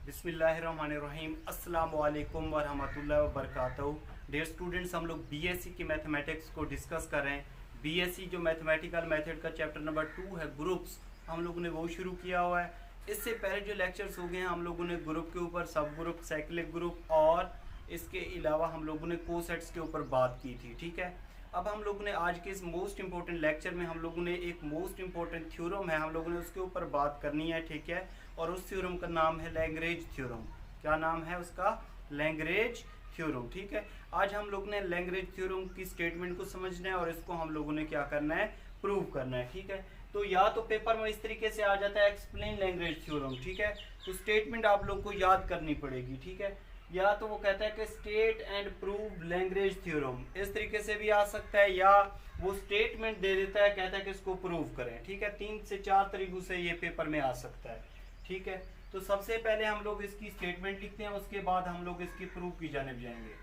बिस्मिल्लाहिर्रहमानिर्रहीम अस्सलाम वालेकुम वरहमतुल्लाहि वबरकातुहू। डियर स्टूडेंट्स, हम लोग बीएससी की मैथमेटिक्स को डिस्कस कर रहे हैं। बीएससी जो मैथमेटिकल मेथड का चैप्टर नंबर 2 है ग्रुप्स, हम लोगों ने वो शुरू किया हुआ है। इससे पहले जो लेक्चर्स हो गए हैं हम लोगों ने ग्रुप के ऊपर, सब ग्रुप, साइक्लिक ग्रुप और इसके अलावा हम लोगों ने कोसेट्स के ऊपर बात की थी। ठीक है, अब हम लोगों ने आज के इस मोस्ट इंपॉर्टेंट लेक्चर में हम लोगों ने एक मोस्ट इंपॉर्टेंट थ्योरम है, हम लोगों ने उसके ऊपर बात करनी है। ठीक है, और उस थ्योरम का नाम है लैग्रेंज थ्योरम। क्या नाम है उसका? Lagrange theorem. ठीक है, आज हम लोग ने लैग्रेंज थ्योरम की स्टेटमेंट को समझना है और इसको हम लोगों ने क्या करना है? प्रूव करना है। ठीक है, तो या तो पेपर में इस तरीके से आ जाता है एक्सप्लेन लैग्रेंज थ्योरम। ठीक है, तो स्टेटमेंट आप लोग को याद करनी पड़ेगी। ठीक है, या तो वो कहता है कि state and prove Lagrange theorem, इस तरीके से भी आ सकता है, या वो स्टेटमेंट दे देता है, कहता है कि इसको प्रूव करें। ठीक है, 3 से 4 तरीकों से ये पेपर में आ सकता है। ठीक है, तो सबसे पहले हम लोग इसकी स्टेटमेंट लिखते हैं, उसके बाद हम लोग इसकी प्रूफ की जानिब जाएंगे।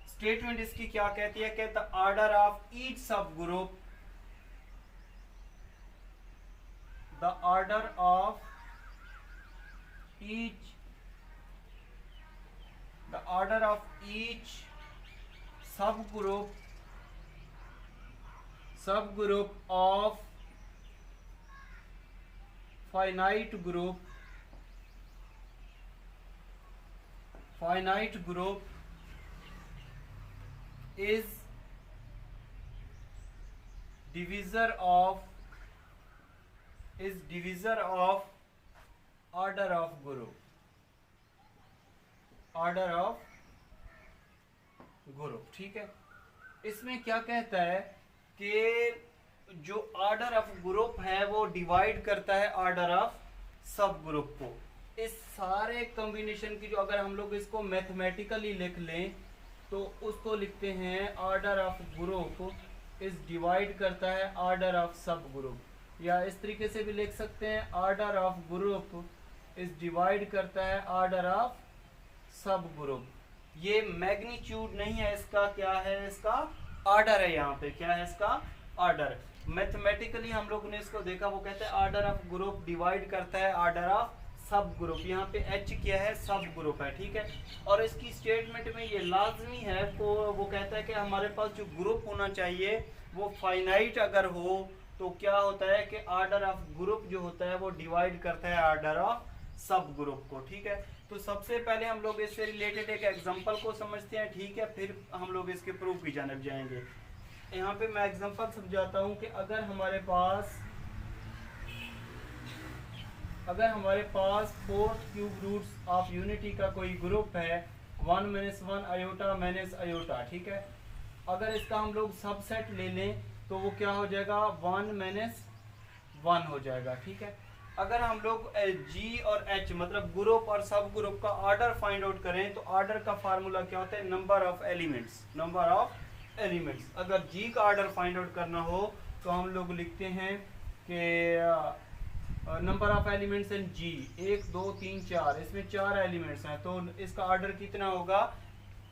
स्टेटमेंट इसकी क्या कहती है कि the order of each subgroup, the order of each subgroup of finite group is divisor of order of group। ठीक है, इसमें क्या कहता है कि जो ऑर्डर ऑफ ग्रुप है वो डिवाइड करता है ऑर्डर ऑफ सब ग्रुप को। इस सारे कॉम्बिनेशन की जो अगर हम लोग इसको मैथमेटिकली लिख लें तो उसको लिखते हैं order of group is divide करता है ऑर्डर ऑफ सब ग्रुप, या इस तरीके से भी लिख सकते हैं order of group is divide करता है ऑर्डर ऑफ सब ग्रुप। ये मैग्नीट्यूड नहीं है इसका, क्या है इसका? ऑर्डर है। यहाँ पे क्या है इसका? ऑर्डर। मैथमेटिकली हम लोग ने इसको देखा, वो कहते हैं ऑर्डर ऑफ ग्रुप डिवाइड करता है ऑर्डर ऑफ सब ग्रुप। यहाँ पे एच क्या है? सब ग्रुप है। ठीक है, और इसकी स्टेटमेंट में ये लाजमी है, वो कहता है कि हमारे पास जो ग्रुप होना चाहिए वो फाइनाइट अगर हो तो क्या होता है कि ऑर्डर ऑफ ग्रुप जो होता है वो डिवाइड करता है ऑर्डर ऑफ सब ग्रुप को। ठीक है, तो सबसे पहले हम लोग इससे रिलेटेड एक एग्जांपल को समझते हैं। ठीक है, फिर हम लोग इसके प्रूफ की जानिब जाएंगे। यहाँ पे मैं एग्जांपल समझाता हूँ कि अगर हमारे पास fourth cube roots of unity का कोई ग्रुप है 1 - 1 आयोटा माइनस आयोटा। ठीक है, अगर इसका हम लोग सबसेट ले लें तो वो क्या हो जाएगा? 1 - 1 हो जाएगा। ठीक है, अगर हम लोग जी और एच मतलब ग्रुप और सब ग्रुप का ऑर्डर फाइंड आउट करें तो ऑर्डर का फार्मूला क्या होता है? Number of elements. अगर जी का ऑर्डर फाइंड आउट करना हो तो हम लोग लिखते हैं कि number of elements in G 1 2 3 4, इसमें 4 एलिमेंट्स हैं तो इसका ऑर्डर कितना होगा?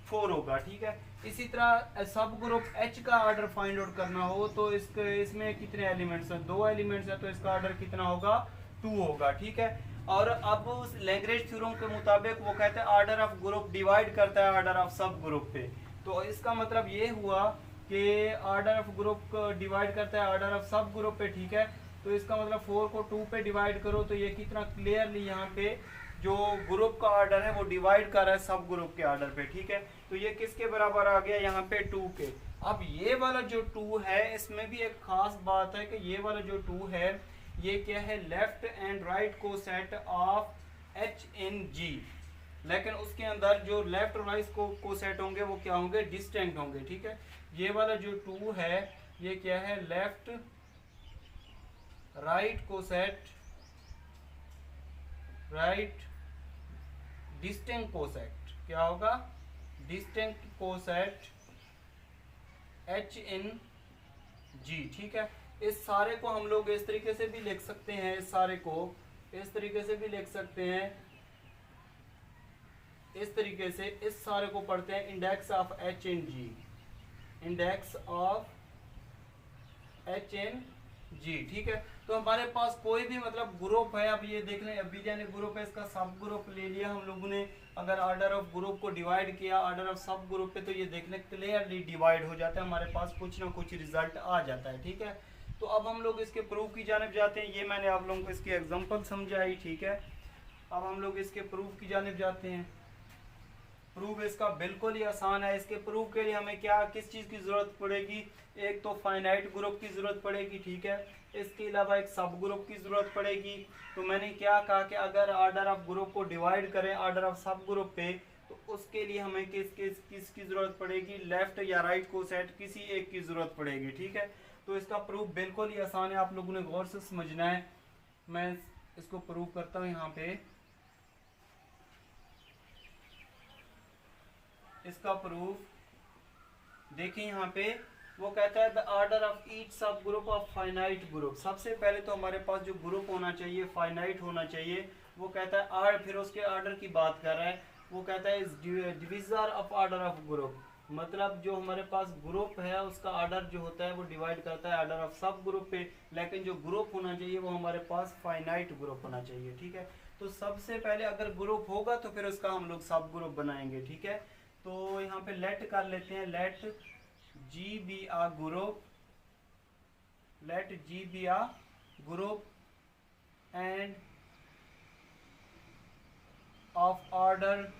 4 होगा। ठीक है, इसी तरह सब ग्रुप एच का ऑर्डर फाइंड आउट करना हो तो इसमें कितने एलिमेंट्स हैं? 2 एलिमेंट्स हैं तो इसका ऑर्डर कितना होगा? 2 होगा। ठीक है, और अब उस लैग्रेंज थ्योरम के मुताबिक वो कहते हैं ऑर्डर ऑफ ग्रुप डिवाइड करता है ऑर्डर ऑफ सब ग्रुप पे। तो इसका मतलब ये हुआ कि ऑर्डर ऑफ ग्रुप डिवाइड करता है ऑर्डर ऑफ सब ग्रुप पे। ठीक है, तो इसका मतलब 4 को 2 पे डिवाइड करो तो ये कितना क्लियरली यहाँ पे जो ग्रुप का ऑर्डर है वो डिवाइड कर रहा है सब ग्रुप के ऑर्डर पे। ठीक है, तो ये किसके बराबर आ गया? यहाँ पे 2 के। अब ये वाला जो 2 है इसमें भी एक खास बात है कि ये वाला जो 2 है ये क्या है? Left and right coset of H in G, लेकिन उसके अंदर जो लेफ्ट और राइट कोसेट होंगे वो क्या होंगे? डिस्टिंक्ट होंगे। ठीक है, ये वाला जो 2 है ये क्या है? Left right coset, right distinct coset. क्या होगा? Distinct coset H in G. ठीक है, इस सारे को हम लोग इस तरीके से भी लिख सकते हैं, इस सारे को इस तरीके से भी लिख सकते हैं, इस तरीके से इस सारे को पढ़ते हैं index of H in G, index of H in G ठीक है। तो हमारे पास कोई भी मतलब ग्रुप है, अब ये देख लें अभिजन ग्रुप है, इसका सब ग्रुप ले लिया हम लोगों ने, अगर ऑर्डर ऑफ ग्रुप को डिवाइड किया ऑर्डर ऑफ सब ग्रुप पे तो ये देख लें क्लियरली डिवाइड हो जाता है, हमारे पास कुछ ना कुछ रिजल्ट आ जाता है। ठीक है, तो अब हम लोग इसके प्रूफ की जानिब जाते हैं। ये मैंने आप लोगों को इसकी एग्जाम्पल समझाई। ठीक है, अब हम लोग इसके प्रूफ की जानिब जाते हैं। प्रूफ इसका बिल्कुल ही आसान है। इसके प्रूफ के लिए हमें क्या किस चीज़ की ज़रूरत पड़ेगी, एक तो फाइनाइट ग्रुप की ज़रूरत पड़ेगी। ठीक है, इसके अलावा एक सब ग्रुप की ज़रूरत पड़ेगी। तो मैंने क्या कहा कि अगर ऑर्डर ऑफ ग्रुप को डिवाइड करें ऑर्डर ऑफ सब ग्रुप पे तो उसके लिए हमें किस की ज़रूरत पड़ेगी, लेफ्ट या राइट को सेट किसी एक की ज़रूरत पड़ेगी। ठीक है, तो इसका प्रूफ बिल्कुल ही आसान है, आप लोगों ने गौर से समझना है। मैं इसको प्रूव करता हूँ यहाँ पे। इसका प्रूफ देखिए यहाँ पे, वो कहता है the order of each subgroup of finite group. सबसे पहले तो हमारे पास जो ग्रुप होना चाहिए फाइनाइट होना चाहिए। वो कहता है आर, फिर उसके ऑर्डर की बात कर रहा है। वो कहता है divisor of order of group, मतलब जो हमारे पास ग्रुप है उसका ऑर्डर जो होता है वो डिवाइड करता है ऑर्डर ऑफ सब ग्रुप पे, लेकिन जो ग्रुप होना चाहिए वो हमारे पास फाइनाइट ग्रुप होना चाहिए। ठीक है, तो सबसे पहले अगर ग्रुप होगा तो फिर उसका हम लोग सब ग्रुप बनाएंगे। ठीक है, तो यहाँ पे लेट कर लेते हैं, let G be a group, let G be a group and of order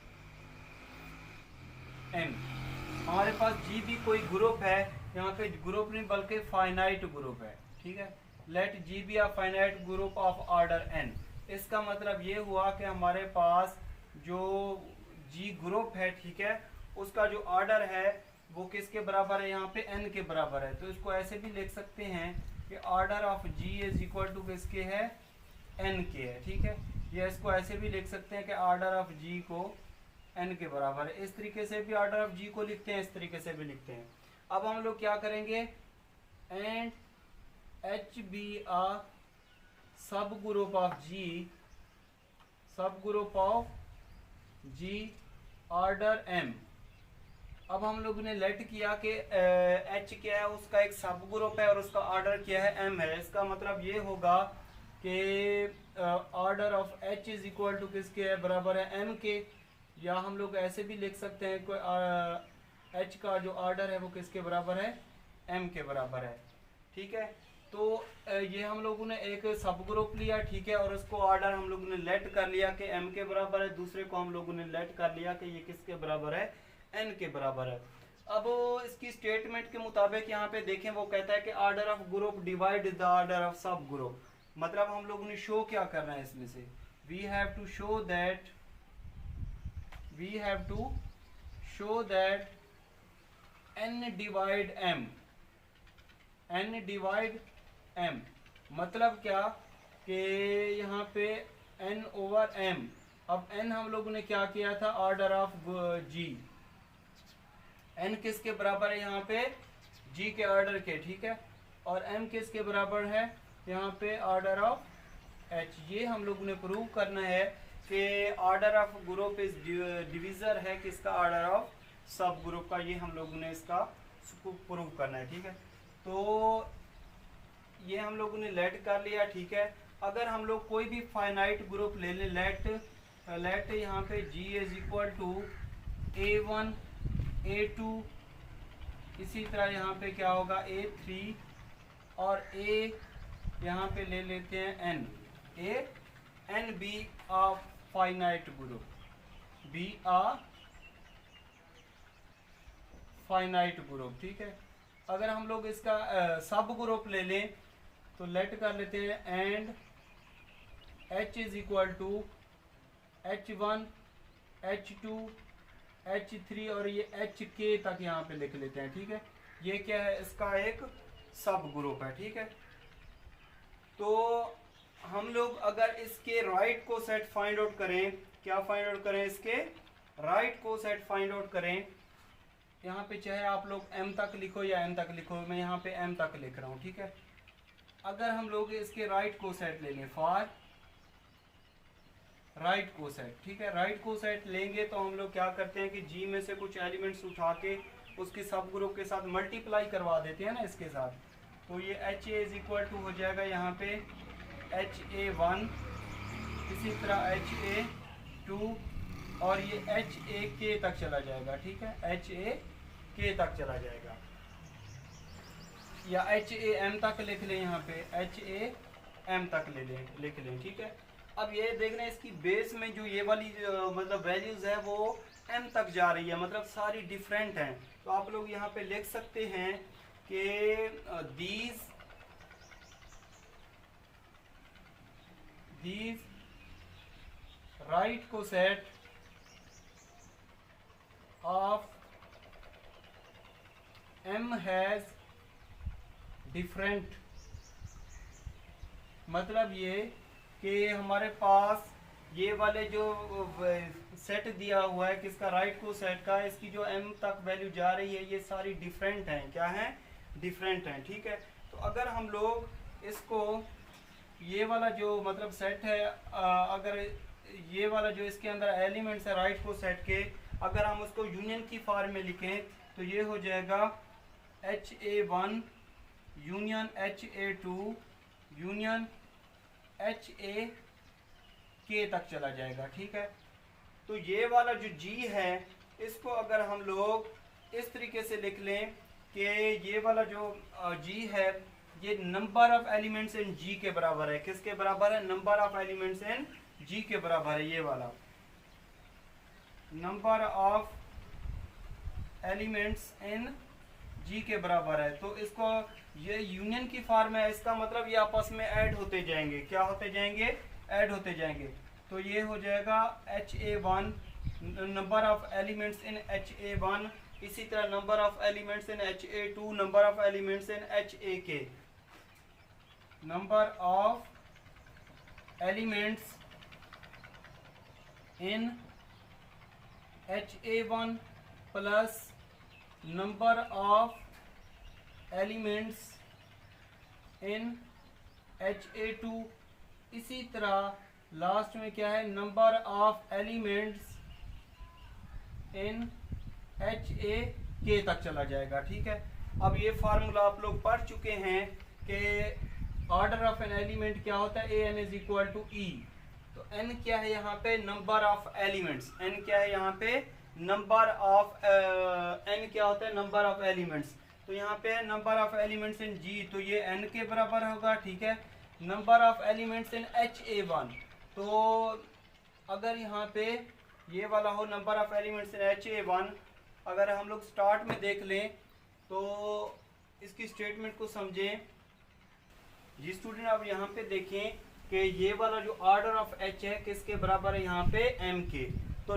N. हमारे पास जी भी कोई ग्रुप है, यहाँ पे ग्रुप नहीं बल्कि फाइनाइट ग्रुप है। ठीक है, let G be a finite group of order N. इसका मतलब ये हुआ कि हमारे पास जो जी ग्रुप है, ठीक है, उसका जो ऑर्डर है वो किसके बराबर है, यहाँ पे एन के बराबर है। तो इसको ऐसे भी लिख सकते हैं कि order of G is equal to किसके है, एन के है। ठीक है, या इसको ऐसे भी लिख सकते हैं कि ऑर्डर ऑफ जी को एन के बराबर है। इस तरीके से भी ऑर्डर ऑफ जी को लिखते हैं, इस तरीके से भी लिखते हैं। अब हम लोग क्या करेंगे, एंड एच बी आ सब group of G, subgroup of G order M. अब हम लोग ने लेट किया कि एच क्या है, उसका एक सब ग्रुप है और उसका ऑर्डर क्या है, एम है। इसका मतलब ये होगा कि order of H is equal to किसके है, बराबर है एम के। या हम लोग ऐसे भी लिख सकते हैं कोई एच का जो ऑर्डर है वो किसके बराबर है, एम के बराबर है। ठीक है, तो ये हम लोगों ने एक सब ग्रुप लिया, ठीक है, और उसको ऑर्डर हम लोगों ने लेट कर लिया कि एम के बराबर है, दूसरे को हम लोगों ने लेट कर लिया कि ये किसके बराबर है, एन के बराबर है। अब इसकी स्टेटमेंट के मुताबिक यहाँ पे देखें, वो कहता है कि order of group divide the order of सब ग्रुप। मतलब हम लोगों ने शो क्या करना है इसमें से, we have to show that, we have to show that n divide m, n divide m मतलब क्या कि यहाँ पे n ओवर m। अब n हम लोगों ने क्या किया था, ऑर्डर ऑफ g, n किसके बराबर है यहाँ पे, g के ऑर्डर के। ठीक है, और m किसके बराबर है यहाँ पे, ऑर्डर ऑफ h। ये हम लोगों ने प्रूव करना है कि order of group is divisor है किसका, ऑर्डर ऑफ सब ग्रुप का। ये हम लोगों ने इसका प्रूव करना है। ठीक है, तो ये हम लोगों ने लेट कर लिया। ठीक है, अगर हम लोग कोई भी फाइनाइट ग्रुप ले लें, लेट यहाँ पे g is equal to a1 a2, इसी तरह यहाँ पे क्या होगा a3, और a यहाँ पे ले लेते हैं n, N B a finite group, B a finite group. ठीक है, अगर हम लोग इसका सब ग्रुप ले लें तो लेट कर लेते हैं and H is equal to h1 h2 h3 और ये hk तक यहाँ पे लिख लेते हैं। ठीक है, ये क्या है, इसका एक सब ग्रुप है। ठीक है, तो हम लोग अगर इसके राइट को सेट फाइंड आउट करें, क्या फाइंड आउट करें, इसके राइट को सेट फाइंड आउट करें। यहाँ पे चाहे आप लोग m तक लिखो या n तक लिखो, मैं यहाँ पे m तक लिख रहा हूँ। ठीक है, अगर हम लोग इसके राइट को सेट ले लें, फॉर राइट को सेट, ठीक है, राइट को सेट लेंगे तो हम लोग क्या करते हैं कि g में से कुछ एलिमेंट्स उठा के उसके सब ग्रुप के साथ मल्टीप्लाई करवा देते हैं ना इसके साथ। तो ये H A is equal to हो जाएगा यहाँ पे HA1, इसी तरह HA2 और ये HAK तक चला जाएगा। ठीक है, HAK तक चला जाएगा, या HAM तक लिख लें, यहाँ पे HAM तक लिख लें। ठीक है, अब ये देख रहे हैं इसकी बेस में जो ये वाली मतलब वैल्यूज है वो m तक जा रही है, मतलब सारी डिफरेंट हैं। तो आप लोग यहाँ पे लिख सकते हैं कि these right coset of m has different, मतलब ये कि हमारे पास ये वाले जो सेट दिया हुआ है किसका, राइट को सेट का, इसकी जो m तक वैल्यू जा रही है ये सारी डिफरेंट हैं। क्या हैं? डिफरेंट हैं। ठीक है, तो अगर हम लोग इसको ये वाला जो मतलब सेट है, अगर ये वाला जो इसके अंदर एलिमेंट्स है राइट को सेट के, अगर हम उसको यूनियन की फॉर्म में लिखें तो ये हो जाएगा HA1 union HA2 union HAK तक चला जाएगा। ठीक है, तो ये वाला जो G है इसको अगर हम लोग इस तरीके से लिख लें कि ये वाला जो G है ये number of elements in G के बराबर है। किसके बराबर है? Number of elements in G के बराबर है। ये वाला number of elements in G के बराबर है। तो इसको ये यूनियन की फॉर्म है, इसका मतलब ये आपस में ऐड होते जाएंगे। क्या होते जाएंगे? ऐड होते जाएंगे। तो ये हो जाएगा HA1 number of elements in HA1, इसी तरह number of elements in HA2, number of elements in HAK, number of elements in HA1 plus number of elements in HA2, इसी तरह लास्ट में क्या है, number of elements in HAK तक चला जाएगा। ठीक है, अब ये फार्मूला आप लोग पढ़ चुके हैं कि ऑर्डर ऑफ एन एलिमेंट क्या होता है, AN is equal to E। तो N क्या है यहाँ पे? Number of elements. N क्या है यहाँ पे? नंबर ऑफ N क्या होता है? Number of elements. तो यहाँ पे है number of elements in G, तो ये N के बराबर होगा। ठीक है, number of elements in HA1, तो अगर यहाँ पे ये वाला हो number of elements in HA1, अगर हम लोग स्टार्ट में देख लें तो इसकी स्टेटमेंट को समझें जी स्टूडेंट। अब यहाँ पे देखें कि ये वाला जो ऑर्डर ऑफ H है किसके बराबर है? यहाँ पे M के। तो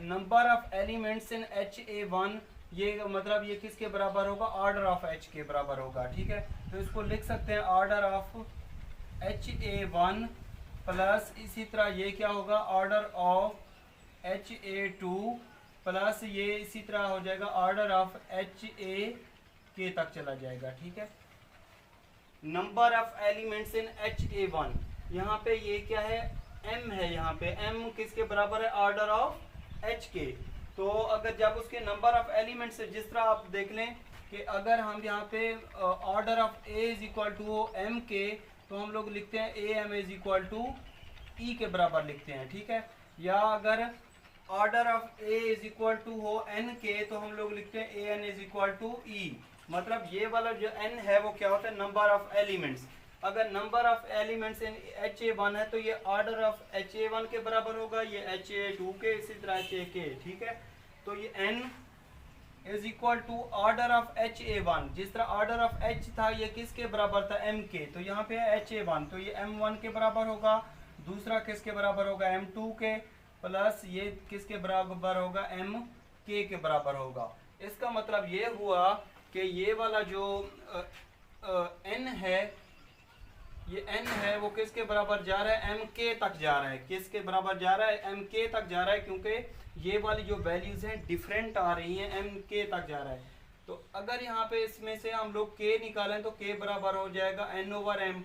number of elements in HA1 ये मतलब ये किसके बराबर होगा? ऑर्डर ऑफ H के बराबर होगा। ठीक है, तो इसको लिख सकते हैं ऑर्डर ऑफ HA1 प्लस इसी तरह ये क्या होगा? ऑर्डर ऑफ HA2 प्लस ये इसी तरह हो जाएगा ऑर्डर ऑफ HAK तक चला जाएगा। ठीक है, number of elements in HA1, यहाँ पे ये क्या है? M है। यहाँ पे M किसके बराबर है? ऑर्डर ऑफ H के। तो अगर जब उसके नंबर ऑफ एलिमेंट्स से जिस तरह आप देख लें कि अगर हम यहाँ पे order of A is equal to हो M के, तो हम लोग लिखते हैं AM is equal to E के बराबर लिखते हैं। ठीक है, या अगर order of A is equal to हो N के, तो हम लोग लिखते हैं AN is equal to E। मतलब ये वाला जो N है वो क्या होता है? Number of elements. अगर number of elements in HA1 है तो ये ऑर्डर ऑफ HA1 के बराबर होगा, ये HA2 के, इसी तरह HAK। ठीक है, तो ये N is equal to order of HA1। जिस तरह ऑर्डर ऑफ H था ये किसके बराबर था? M के। तो यहाँ पे है HA1, तो ये M1 के बराबर होगा। दूसरा किसके बराबर होगा? M2 के, प्लस ये किसके बराबर होगा? MK के बराबर होगा। इसका मतलब ये हुआ कि ये वाला जो N है, ये N है वो किसके बराबर जा रहा है? MK तक जा रहा है। किसके बराबर जा रहा है? MK तक जा रहा है, क्योंकि ये वाली जो वैल्यूज हैं डिफरेंट आ रही हैं, MK तक जा रहा है। तो अगर यहाँ पे इसमें से हम लोग K निकालें तो K बराबर हो जाएगा N ओवर M,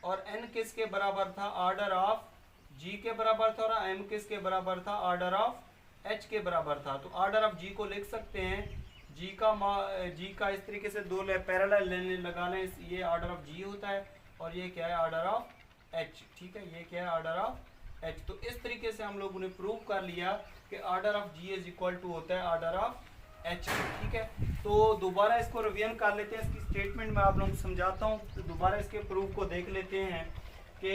और N किसके बराबर था? ऑर्डर ऑफ G के बराबर था, और M किसके बराबर था? ऑर्डर ऑफ H के बराबर था। तो ऑर्डर ऑफ G को लिख सकते हैं जी का इस तरीके से दो पैरेलल लेने लगा लें, ये ऑर्डर ऑफ जी होता है और ये क्या है ऑर्डर ऑफ एच। ठीक है, ये क्या है ऑर्डर ऑफ एच। तो इस तरीके से हम लोगों ने प्रूव कर लिया कि order of G is equal to होता है ऑर्डर ऑफ एच। ठीक है, तो दोबारा इसको रिवीजन कर लेते हैं, इसकी स्टेटमेंट मैं आप लोगों को समझाता हूँ। तो दोबारा इसके प्रूफ को देख लेते हैं कि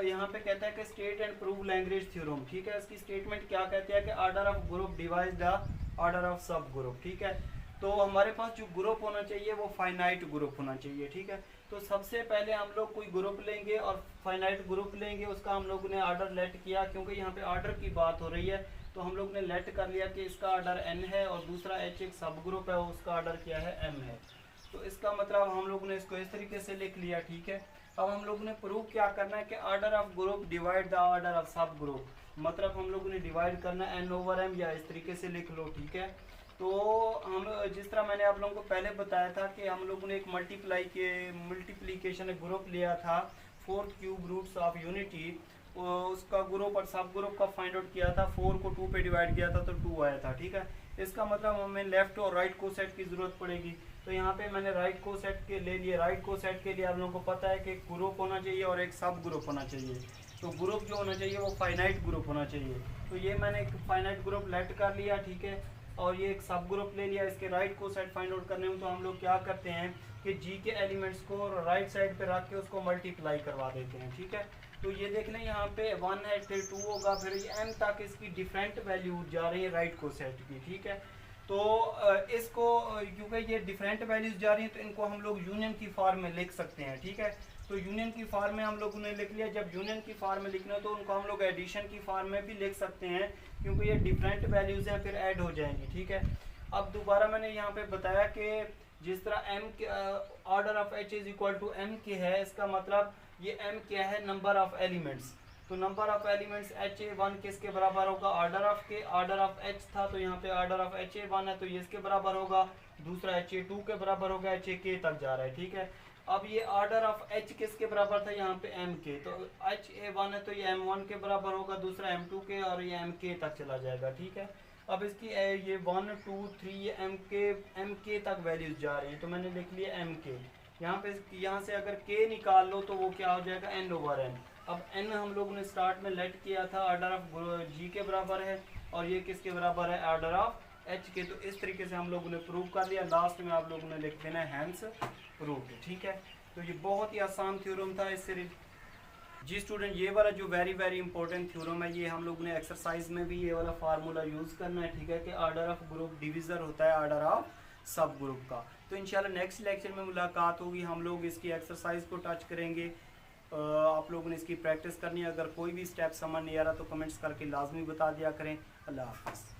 यहाँ पे कहता है कि state and prove Lagrange theorem. ठीक है, इसकी स्टेटमेंट क्या कहती है कि order of group divide the order of सब ग्रुप। ठीक है, तो हमारे पास जो ग्रुप होना चाहिए वो फाइनाइट ग्रुप होना चाहिए। ठीक है, तो सबसे पहले हम लोग कोई ग्रुप लेंगे और फाइनाइट ग्रुप लेंगे, उसका हम लोग ने ऑर्डर लेट किया, क्योंकि यहाँ पे ऑर्डर की बात हो रही है तो हम लोग ने लेट कर लिया कि इसका ऑर्डर n है और दूसरा h एक सब ग्रुप है, उसका ऑर्डर क्या है m है। तो इसका मतलब हम लोग ने इसको इस तरीके से लिख लिया। ठीक है, अब हम लोग ने प्रूफ क्या करना है कि order of group divide the order of सब ग्रुप, मतलब हम लोग ने डिवाइड करना है n ओवर m, या इस तरीके से लिख लो। ठीक है, तो हम जिस तरह मैंने आप लोगों को पहले बताया था कि हम लोगों ने एक मल्टीप्लीकेशन ग्रुप लिया था, fourth cube roots of unity, उसका ग्रुप और सब ग्रुप का फाइंड आउट किया था, 4 को 2 पे डिवाइड किया था तो 2 आया था। ठीक है, इसका मतलब हमें लेफ्ट और राइट को सेट की जरूरत पड़ेगी। तो यहाँ पे मैंने राइट को सेट के ले लिए। राइट को सेट के लिए आप लोगों को पता है कि एक ग्रुप होना चाहिए और एक सब ग्रुप होना चाहिए। तो ग्रुप जो होना चाहिए वो फाइनाइट ग्रुप होना चाहिए। तो ये मैंने एक फाइनाइट ग्रुप लेट कर लिया। ठीक है, और ये एक सब ग्रुप ले लिया। इसके राइट को सेट फाइंड आउट करने में तो हम लोग क्या करते हैं कि जी के एलिमेंट्स को राइट साइड पे रख के उसको मल्टीप्लाई करवा देते हैं। ठीक है, तो ये देख लें यहाँ पे 1 है, फिर 2 होगा, फिर ये m तक इसकी डिफरेंट वैल्यू जा रही है राइट को सेट की। ठीक है, तो इसको क्योंकि ये डिफरेंट वैल्यूज जा रही हैं तो इनको हम लोग यूनियन की फॉर्म में लिख सकते हैं। ठीक है, तो यूनियन की फॉर्म में हम लोगों ने लिख लिया। जब यूनियन की फॉर्म में लिखना तो उनको हम लोग एडिशन की फॉर्म में भी लिख सकते हैं, क्योंकि ये डिफरेंट वैल्यूज हैं फिर ऐड हो जाएंगी। ठीक है, अब दोबारा मैंने यहाँ पे बताया कि जिस तरह m के order of h is equal to m के है, इसका मतलब ये m क्या है नंबर ऑफ एलिमेंट्स। तो नंबर ऑफ एलिमेंट्स HA1 किसके बराबर होगा ऑर्डर ऑफ के, ऑर्डर ऑफ h था तो यहाँ पे ऑर्डर ऑफ HA1 है तो ये इसके बराबर होगा, दूसरा HA2 के बराबर होगा, HAK तक जा रहा है। ठीक है, अब ये ऑर्डर ऑफ h किसके बराबर था यहाँ पे m के, तो HA1 है तो ये m1 के बराबर होगा, दूसरा m2 के, और ये mk तक चला जाएगा। ठीक है, अब इसकी ये 1 2 3 ये mk तक वैल्यूज जा रही है तो मैंने लिख लिया mk। यहाँ से अगर k निकाल लो तो वो क्या हो जाएगा n ओवर n। अब n हम लोगों ने स्टार्ट में लेट किया था ऑर्डर ऑफ g के बराबर है और ये किसके बराबर है ऑर्डर ऑफ h के। तो इस तरीके से हम लोगों ने प्रूव कर लिया। लास्ट में आप लोगों ने लिख देना है हैंस प्रूव्ड। ठीक है, तो ये बहुत ही आसान थ्योरम था। इससे जी स्टूडेंट, ये वाला जो वेरी इंपॉर्टेंट थ्योरम है ये हम लोग ने एक्सरसाइज में भी ये वाला फार्मूला यूज करना है। ठीक है, कि ऑर्डर ऑफ ग्रुप डिविजर होता है ऑर्डर ऑफ सब ग्रुप का। तो इंशाल्लाह नेक्स्ट लेक्चर में मुलाकात होगी, हम लोग इसकी एक्सरसाइज को टच करेंगे। आप लोगों ने इसकी प्रैक्टिस करनी है। अगर कोई भी स्टेप समझ नहीं आ रहा तो कमेंट्स करके लाजमी बता दिया करें। अल्लाह हाफ़िज़।